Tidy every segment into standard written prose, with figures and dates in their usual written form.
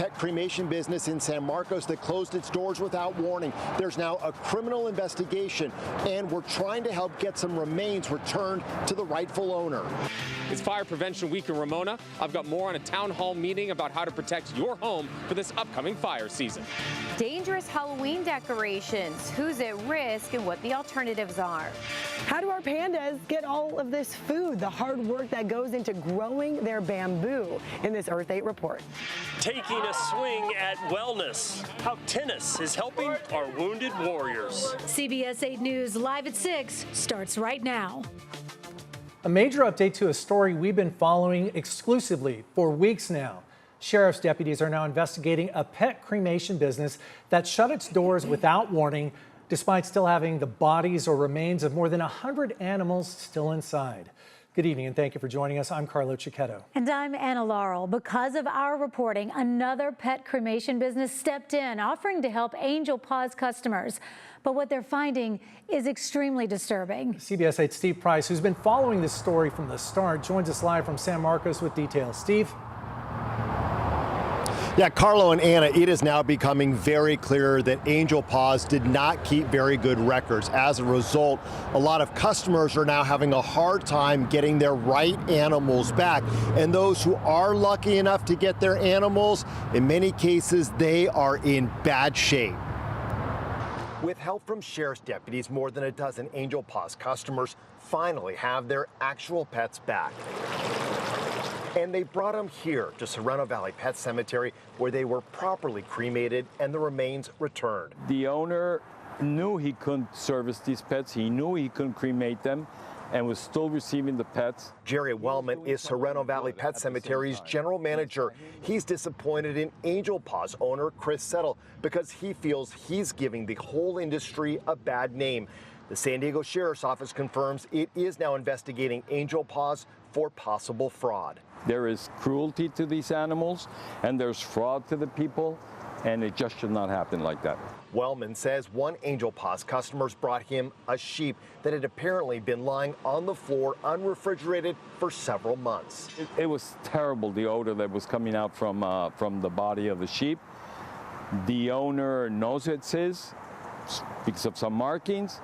Pet cremation business in San Marcos that closed its doors without warning. There's now a criminal investigation, and we're trying to help get some remains returned to the rightful owner. It's Fire Prevention Week in Ramona. I've got more on a town hall meeting about how to protect your home for this upcoming fire season. Dangerous Halloween decorations, who's at risk, and what the alternatives are. How do our pandas get all of this food? The hard work that goes into growing their bamboo in this Earth 8 report. Taking a swing at wellness, how tennis is helping our wounded warriors. CBS 8 News live at 6 starts right now. A major update to a story we've been following exclusively for weeks now. Sheriff's deputies are now investigating a pet cremation business that shut its doors without warning, despite still having the bodies or remains of more than 100 animals still inside. Good evening and thank you for joining us. I'm Carlo Cicchetto. And I'm Anna Laurel. Because of our reporting, another pet cremation business stepped in, offering to help Angel Paws customers. But what they're finding is extremely disturbing. CBS 8's Steve Price, who's been following this story from the start, joins us live from San Marcos with details. Steve? Yeah, Carlo and Anna, it is now becoming very clear that Angel Paws did not keep very good records. As a result, a lot of customers are now having a hard time getting their right animals back. And those who are lucky enough to get their animals, in many cases, they are in bad shape. With help from sheriff's deputies, more than a dozen Angel Paws customers finally have their actual pets back. And they brought them here to Sereno Valley Pet Cemetery, where they were properly cremated and the remains returned. The owner knew he couldn't service these pets. He knew he couldn't cremate them and was still receiving the pets. Jerry Wellman is Sereno Valley Pet Cemetery's general manager. He's disappointed in Angel Paws owner Chris Settle because he feels he's giving the whole industry a bad name. The San Diego Sheriff's Office confirms it is now investigating Angel Paws for possible fraud. There is cruelty to these animals and there's fraud to the people, and it just should not happen like that. Wellman says one Angel Paws customers brought him a sheep that had apparently been lying on the floor unrefrigerated for several months. It was terrible, the odor that was coming out from the body of the sheep. The owner knows it's his because of some markings.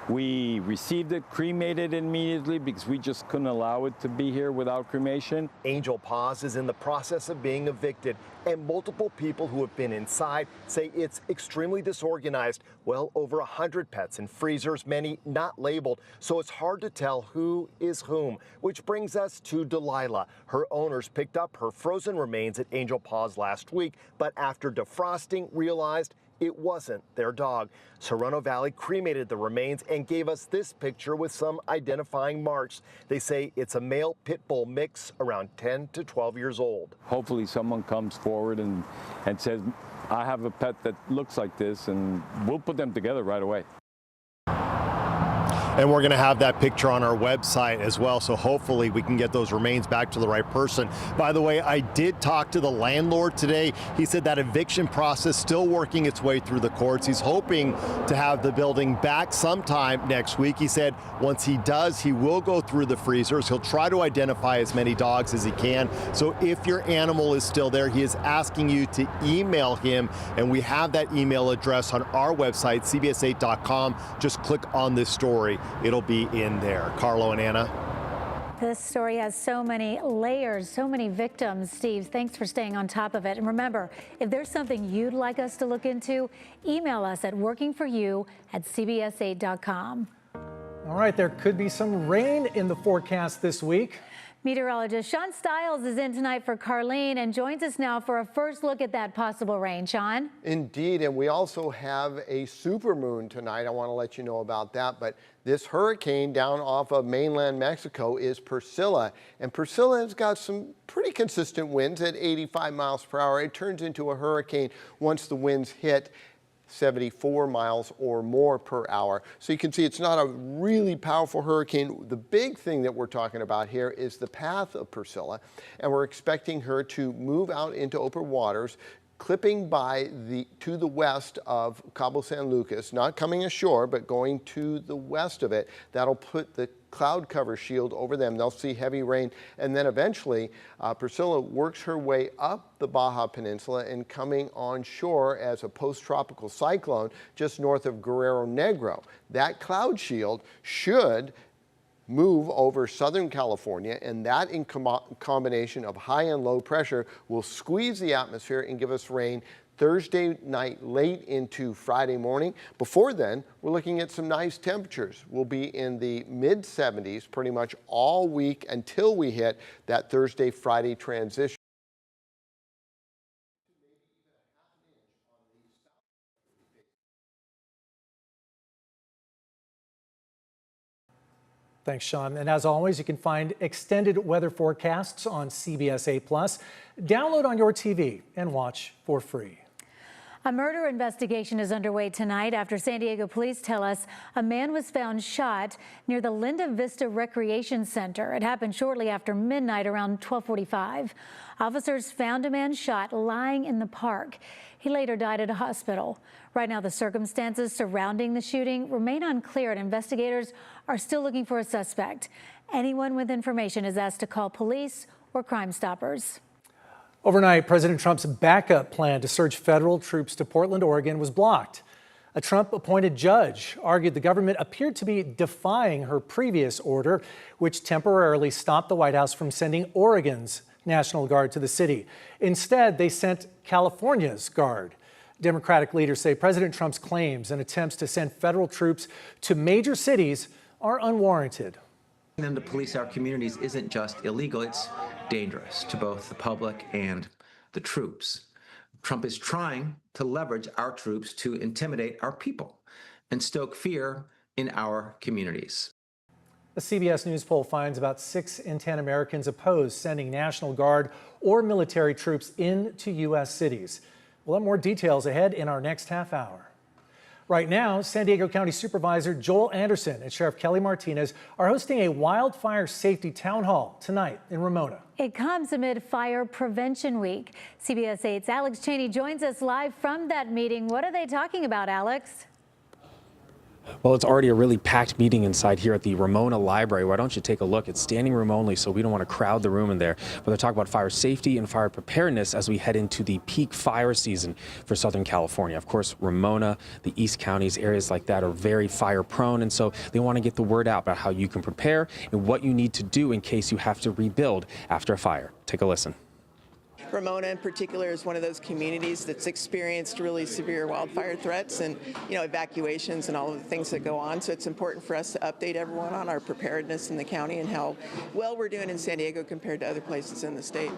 We received it, cremated it immediately because we just couldn't allow it to be here without cremation. Angel Paws is in the process of being evicted, and multiple people who have been inside say it's extremely disorganized. Well, over 100 pets in freezers, many not labeled, so it's hard to tell who is whom. Which brings us to Delilah. Her owners picked up her frozen remains at Angel Paws last week, but after defrosting, realized it wasn't their dog. Sereno Valley cremated the remains and gave us this picture with some identifying marks. They say it's a male pit bull mix around 10 to 12 years old. Hopefully someone comes forward and says, I have a pet that looks like this, and we'll put them together right away. And we're going to have that picture on our website as well, so hopefully we can get those remains back to the right person. By the way, I did talk to the landlord today. He said that eviction process still working its way through the courts. He's hoping to have the building back sometime next week. He said once he does, he will go through the freezers. He'll try to identify as many dogs as he can. So if your animal is still there, he is asking you to email him, and we have that email address on our website, cbs8.com. Just click on this story. It'll be in there. Carlo and Anna. This story has so many layers, so many victims. Steve, thanks for staying on top of it. And remember, if there's something you'd like us to look into, email us at workingforyou@cbs8.com. All right, there could be some rain in the forecast this week. Meteorologist Sean Stiles is in tonight for Carlene and joins us now for a first look at that possible rain. Sean? Indeed, and we also have a supermoon tonight. I want to let you know about that. But this hurricane down off of mainland Mexico is Priscilla. And Priscilla has got some pretty consistent winds at 85 miles per hour. It turns into a hurricane once the winds hit 74 miles or more per hour. So you can see it's not a really powerful hurricane. The big thing that we're talking about here is the path of Priscilla, and we're expecting her to move out into open waters, clipping by to the west of Cabo San Lucas, not coming ashore, but going to the west of it. That'll put the cloud cover shield over them. They'll see heavy rain, and then eventually Priscilla works her way up the Baja Peninsula and coming on shore as a post-tropical cyclone just north of Guerrero Negro. That cloud shield should move over Southern California, and that in combination of high and low pressure will squeeze the atmosphere and give us rain Thursday night late into Friday morning. Before then, we're looking at some nice temperatures. We'll be in the mid 70s pretty much all week until we hit that Thursday, Friday transition. Thanks, Sean. And as always, you can find extended weather forecasts on CBS 8+. Download on your TV and watch for free. A murder investigation is underway tonight after San Diego police tell us a man was found shot near the Linda Vista Recreation Center. It happened shortly after midnight around 12:45. Officers found a man shot lying in the park. He later died at a hospital. Right now, the circumstances surrounding the shooting remain unclear, and investigators are still looking for a suspect. Anyone with information is asked to call police or Crime Stoppers. Overnight, President Trump's backup plan to surge federal troops to Portland, Oregon was blocked. A Trump-appointed judge argued the government appeared to be defying her previous order, which temporarily stopped the White House from sending Oregon's National Guard to the city. Instead, they sent California's Guard. Democratic leaders say President Trump's claims and attempts to send federal troops to major cities are unwarranted. Them to police our communities isn't just illegal, it's dangerous to both the public and the troops. Trump is trying to leverage our troops to intimidate our people and stoke fear in our communities. A CBS News poll finds about 6 in 10 Americans oppose sending National Guard or military troops into U.S. cities. We'll have more details ahead in our next half hour. Right now, San Diego County Supervisor Joel Anderson and Sheriff Kelly Martinez are hosting a wildfire safety town hall tonight in Ramona. It comes amid Fire Prevention Week. CBS 8's Alex Cheney joins us live from that meeting. What are they talking about, Alex? Well, it's already a really packed meeting inside here at the Ramona Library. Why don't you take a look? It's standing room only, so we don't want to crowd the room in there. But they're talking about fire safety and fire preparedness as we head into the peak fire season for Southern California. Of course, Ramona, the East Counties, areas like that are very fire prone, and so they want to get the word out about how you can prepare and what you need to do in case you have to rebuild after a fire. Take a listen. Ramona in particular is one of those communities that's experienced really severe wildfire threats and, evacuations and all of the things that go on. So it's important for us to update everyone on our preparedness in the county and how well we're doing in San Diego compared to other places in the state.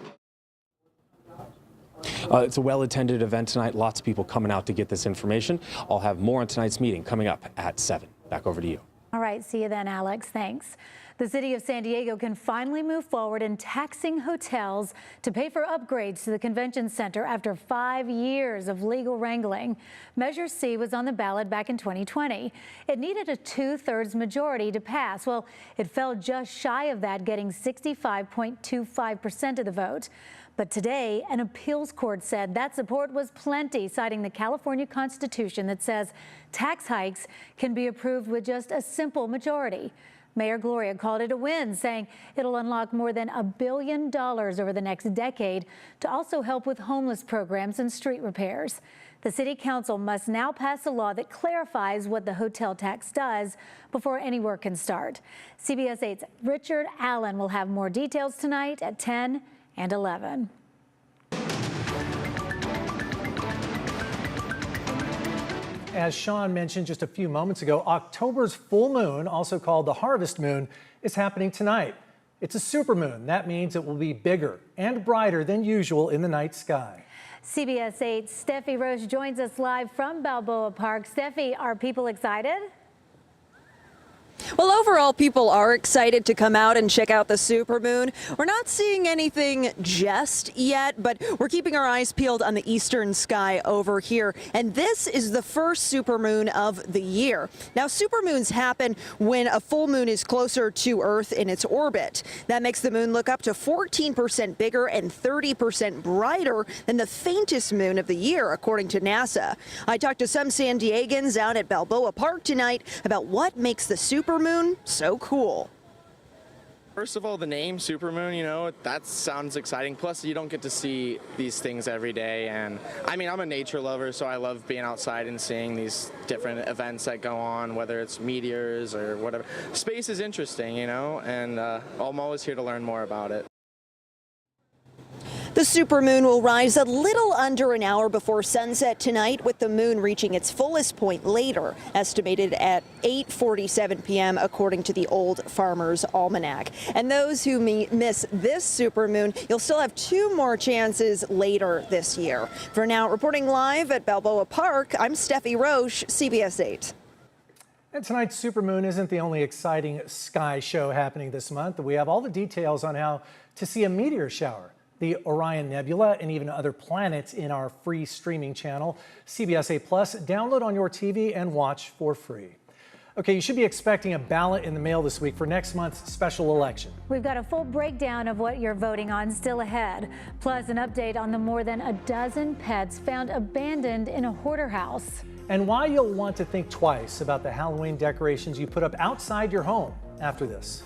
It's a well-attended event tonight. Lots of people coming out to get this information. I'll have more on tonight's meeting coming up at 7. Back over to you. All right, see you then, Alex. Thanks. The city of San Diego can finally move forward in taxing hotels to pay for upgrades to the convention center after 5 years of legal wrangling. Measure C was on the ballot back in 2020. It needed a 2/3 majority to pass. Well, it fell just shy of that, getting 65.25% of the vote. But today, an appeals court said that support was plenty, citing the California Constitution that says tax hikes can be approved with just a simple majority. Mayor Gloria called it a win, saying it'll unlock more than $1 billion over the next decade to also help with homeless programs and street repairs. The city council must now pass a law that clarifies what the hotel tax does before any work can start. CBS 8's Richard Allen will have more details tonight at 10 and 11. As Sean mentioned just a few moments ago, October's full moon, also called the harvest moon, is happening tonight. It's a supermoon. That means it will be bigger and brighter than usual in the night sky. CBS 8's Steffi Roche joins us live from Balboa Park. Steffi, are people excited? Well, overall, people are excited to come out and check out the supermoon. We're not seeing anything just yet, but we're keeping our eyes peeled on the eastern sky over here. And this is the first supermoon of the year. Now, supermoons happen when a full moon is closer to Earth in its orbit. That makes the moon look up to 14% bigger and 30% brighter than the faintest moon of the year, according to NASA. I talked to some San Diegans out at Balboa Park tonight about what makes the supermoon so cool. First of all, the name Supermoon, you know, that sounds exciting. Plus, you don't get to see these things every day. And I mean, I'm a nature lover, so I love being outside and seeing these different events that go on, whether it's meteors or whatever. Space is interesting, you know, and I'm always here to learn more about it. The supermoon will rise a little under an hour before sunset tonight, with the moon reaching its fullest point later, estimated at 8:47 p.m. according to the Old Farmer's Almanac. And those who miss this supermoon, you'll still have 2 more chances later this year. For now, reporting live at Balboa Park, I'm Steffi Roche, CBS 8. And tonight's supermoon isn't the only exciting sky show happening this month. We have all the details on how to see a meteor shower, the Orion Nebula, and even other planets in our free streaming channel, CBS 8 Plus. Download on your TV and watch for free. Okay, you should be expecting a ballot in the mail this week for next month's special election. We've got a full breakdown of what you're voting on still ahead, plus an update on the more than a dozen pets found abandoned in a hoarder house. And why you'll want to think twice about the Halloween decorations you put up outside your home after this.